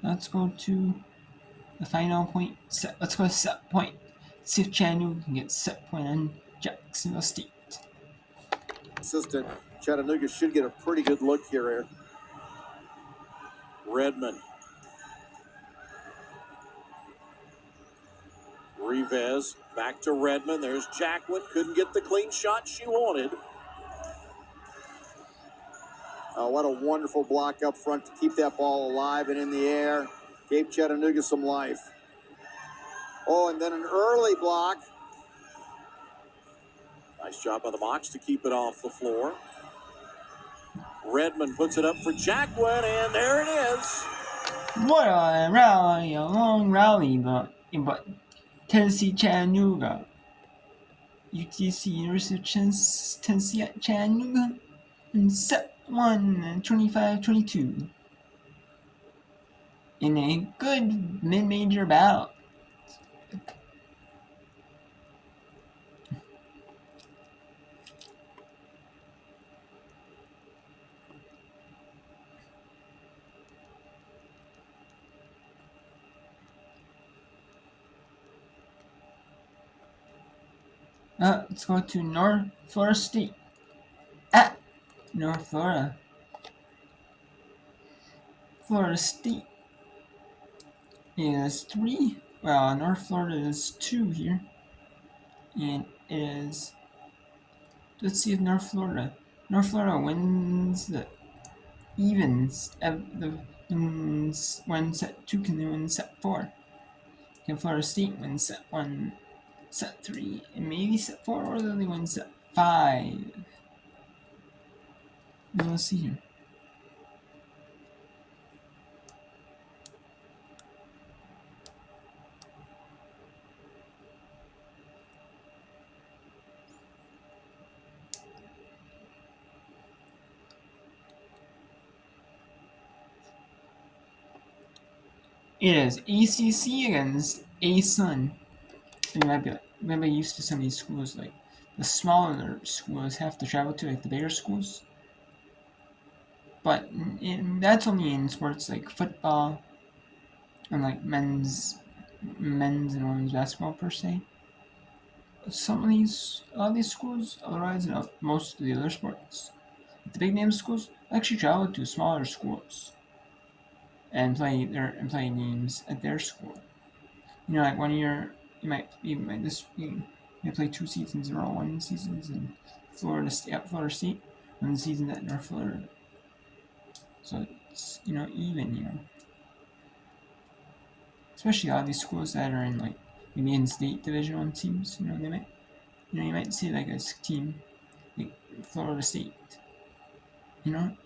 Let's go to the final point. Let's go to set point. See if Chattanooga can get set point on Jacksonville State. Assistant Chattanooga should get a pretty good look here. Redmond. Rivez back to Redmond. There's Jacqueline. Couldn't get the clean shot she wanted. Oh, what a wonderful block up front to keep that ball alive and in the air. Gave Chattanooga some life. Oh, and then an early block. Nice job by the box to keep it off the floor. Redmond puts it up for Jacqueline, and there it is. What a rally, a long rally, but Tennessee Chattanooga. UTC, University of Tennessee at Chattanooga in set 1, 25-22. In a good mid-major battle. Let's go to North Florida State at North Florida. Florida State is 3. Well, North Florida is 2 here. And it is. Let's see if North Florida wins the evens. Win set 2, can they win set 4? Can Florida State win set 1, set 3, and maybe set 4, or do they win set 5? Let's see here. It is ACC against ASUN. You might be used to some of these schools, like the smaller schools have to travel to like the bigger schools. But that's only in sports like football and like men's and women's basketball per se. A lot of these schools, otherwise, most of the other sports, the big name schools actually travel to smaller schools and play games at their school. Like 1 year, you might play 2 seasons in a row. 1 season's in Florida State, 1 season at North Florida. So it's even. Especially a lot of these schools that are in like maybe in state Division 1 teams. They might you might see like a team like Florida State. In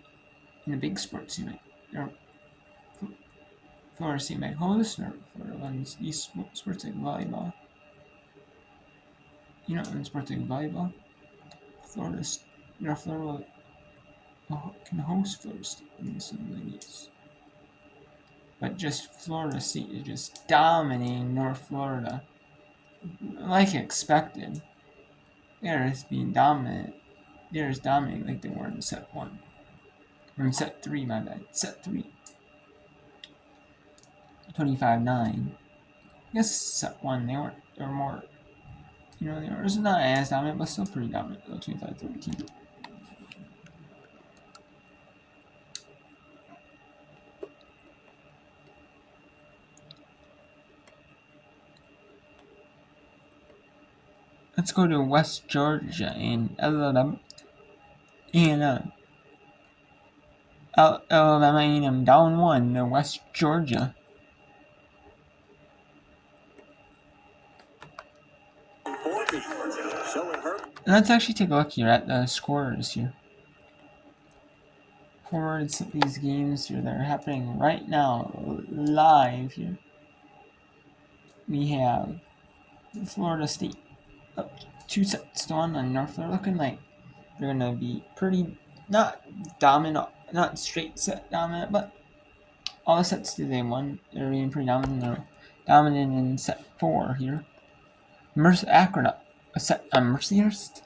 the big sports, Florida State might host, or Florida runs these sports like volleyball. In sports like volleyball, North Florida can host Florida State in some leagues. But just Florida State is just dominating North Florida, like expected. They're just being dominant. They're just dominating like they were in set 1. Or in set 3, my bad. Set 3. 25-9. I guess set 1 they were more. They were not as dominant, but still pretty dominant though. 25-13. Let's go to West Georgia and Alabama. Alabama A&M down 1 to West Georgia. Let's actually take a look here at the scorers here. For these games here that are happening right now, live here. We have Florida State up 2 sets to 1 on North Florida, looking like they're gonna be pretty not dominant, not straight set dominant, but all the sets that they won, they're being pretty dominant. They're dominant in set 4 here. Akron up a set on Mercyhurst.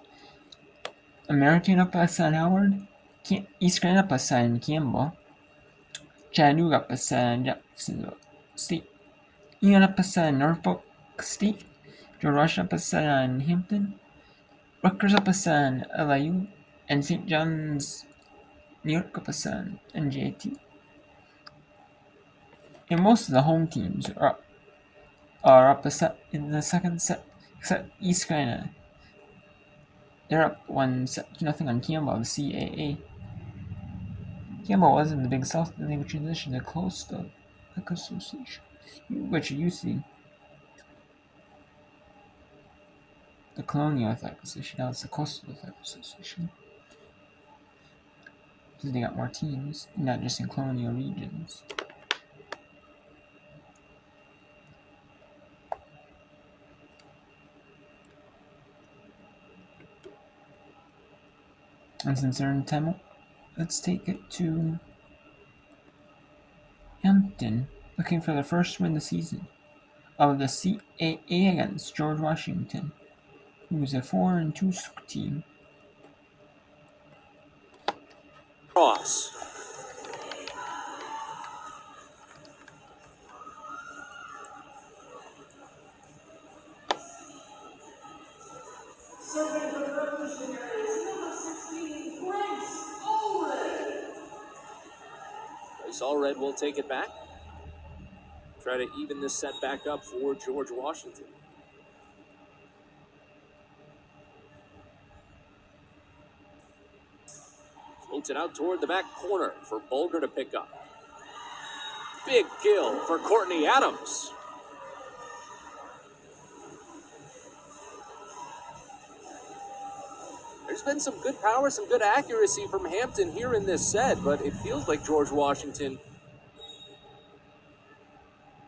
American up a set on Howard. East Grand up a set in Campbell. Chattanooga up a Jacksonville State. Ian up a Norfolk State. George Washington up a Hampton. Rutgers up a LIU. And St. John's, New York up a NJT. And most of the home teams are up a set in the second set, except East Carolina. They're up 1-0 on Campbell of the CAA. Campbell was in the Big South, and they would transition to Coastal Association, which used to be the Colonial Athletic Association. Now it's the Coastal Athletic Association. Because they got more teams, not just in colonial regions. And since they're in Tamil, let's take it to Hampton, looking for their first win of the season of the CAA against George Washington, who was a 4-2 team. Cross. Serving the Revolutionaries, number 16, Grace Allred. Grace Allred will take it back. Try to even this set back up for George Washington. Floats it out toward the back corner for Bulger to pick up. Big kill for Courtney Adams. There's been some good power, some good accuracy from Hampton here in this set, but it feels like George Washington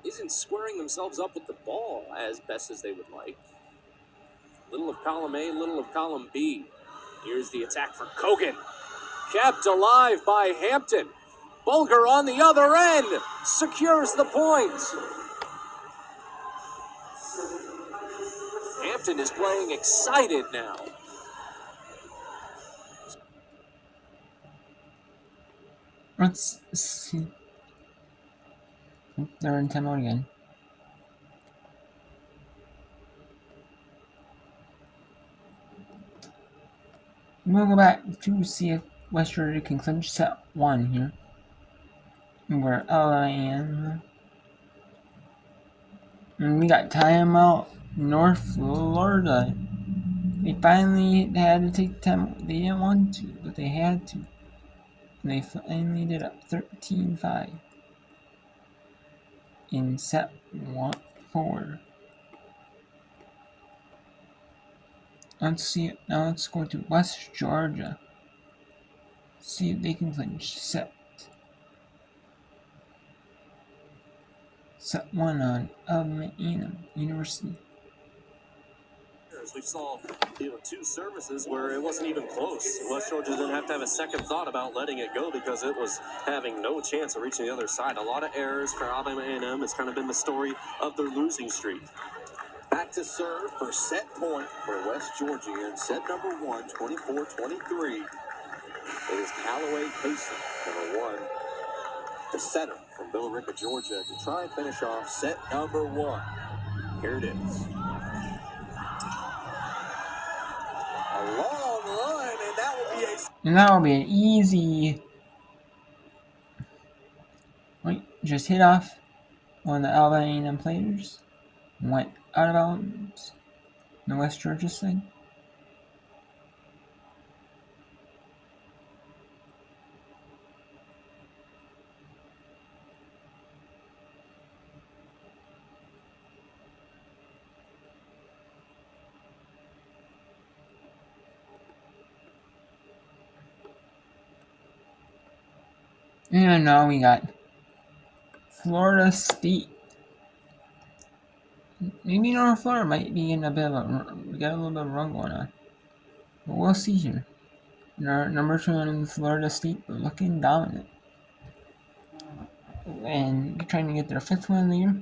isn't squaring themselves up with the ball as best as they would like. Little of column A, little of column B. Here's the attack for Kogan. Kept alive by Hampton. Bulger on the other end secures the point. Hampton is playing excited now. Let's see. They're in timeout again. We'll go back to see if West Georgia can clinch set 1 here. We're and we got timeout North Florida. They finally had to take time. They didn't want to, but they had to. And they finally did up 13-5 in set 4. Let's see it. Now let's go to West Georgia. See if they can clinch set 1 on Alabama University. We saw two services where it wasn't even close. West Georgia didn't have to have a second thought about letting it go because it was having no chance of reaching the other side. A lot of errors for Alabama A&M. It's kind of been the story of their losing streak. Back to serve for set point for West Georgia in set number 1, 24-23. It is Callaway Payson, number 1, the setter from Billerica, Georgia, to try and finish off set number 1. Here it is. A long run, and that will be an easy. Wait, just hit off one of the Alabama A&M players. Went out of bounds. The West Georgia side. And now we got Florida State. Maybe North Florida might be in a bit of we got a little bit of a run going on. But we'll see here. Number 2 in Florida State looking dominant. And trying to get their 5th win of the year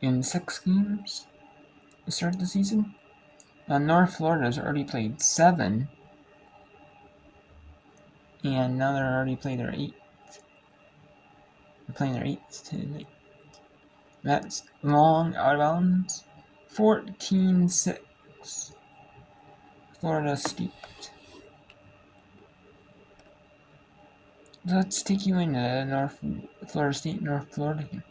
in 6 games to start the season. Now North Florida's already played 7. And now they're already played their 8th. They're playing their 8th today. That's long, out of bounds. 14-6. Florida State. Let's take you into North Florida State, North Florida here.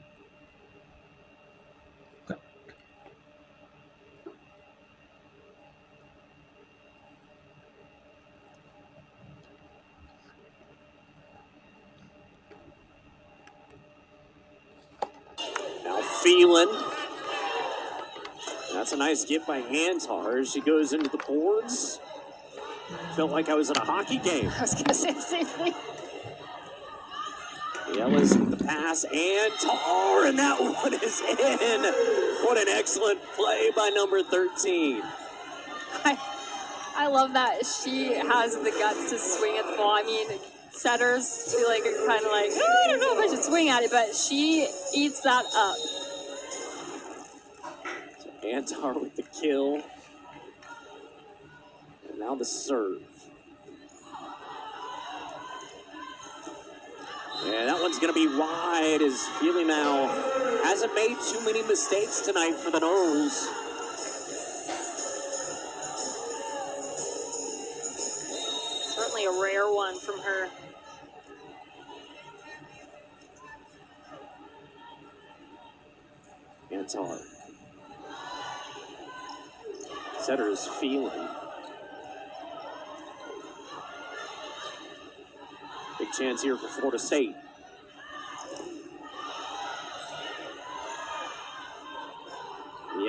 Now Phelan. That's a nice get by Antar. She goes into the boards. Felt like I was in a hockey game. I was going to say the same thing. Ellis with the pass, Antar, and that one is in. What an excellent play by number 13. I love that she has the guts to swing at the ball. I mean, setters feel like are kind of like, oh, I don't know if I should swing at it, but she eats that up. So Antar with the kill. And now the serve. And that one's going to be wide as Healy now hasn't made too many mistakes tonight for the Noles. Certainly a rare one from her. Antar. Setter is Phelan. Big chance here for Florida State.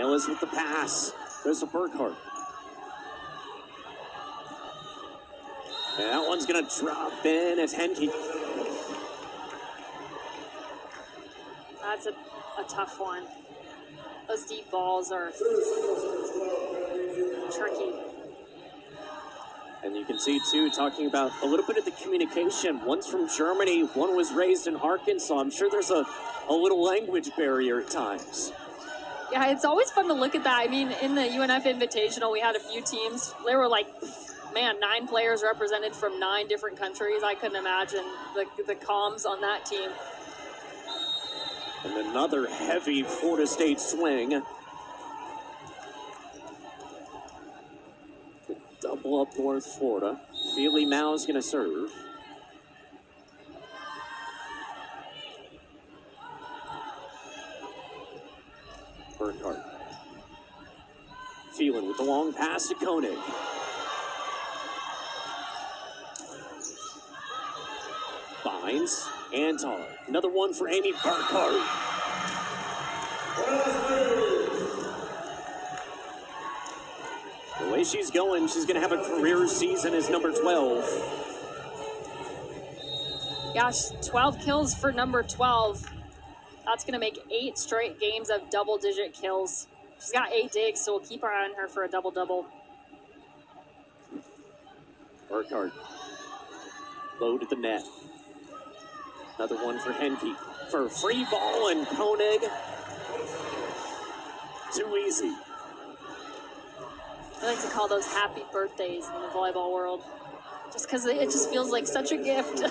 Ellis with the pass. Goes to Burkhart. And that one's going to drop in as Henke. That's a tough one. Those deep balls are tricky. And you can see, too, talking about a little bit of the communication. One's from Germany, one was raised in Arkansas. I'm sure there's a little language barrier at times. Yeah, it's always fun to look at that. I mean, in the UNF Invitational, we had a few teams. There were like, man, 9 players represented from 9 different countries. I couldn't imagine the comms on that team. And another heavy Florida State swing. Double up North Florida. Feely now is going to serve. Burkhart. Phelan with the long pass to Koenig. Finds Antar. Another one for Amy Burkhart. The way she's going, she's going to have a career season as number 12. Gosh, 12 kills for number 12. That's going to make 8 straight games of double-digit kills. She's got 8 digs, so we'll keep our eye on her for a double-double. Burkhart. Low to the net. Another one for Henke. For a free ball and Koenig. Too easy. I like to call those happy birthdays in the volleyball world. Just because it just feels like such a gift.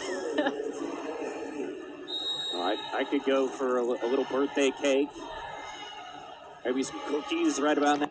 I could go for a little birthday cake. Maybe some cookies right about now.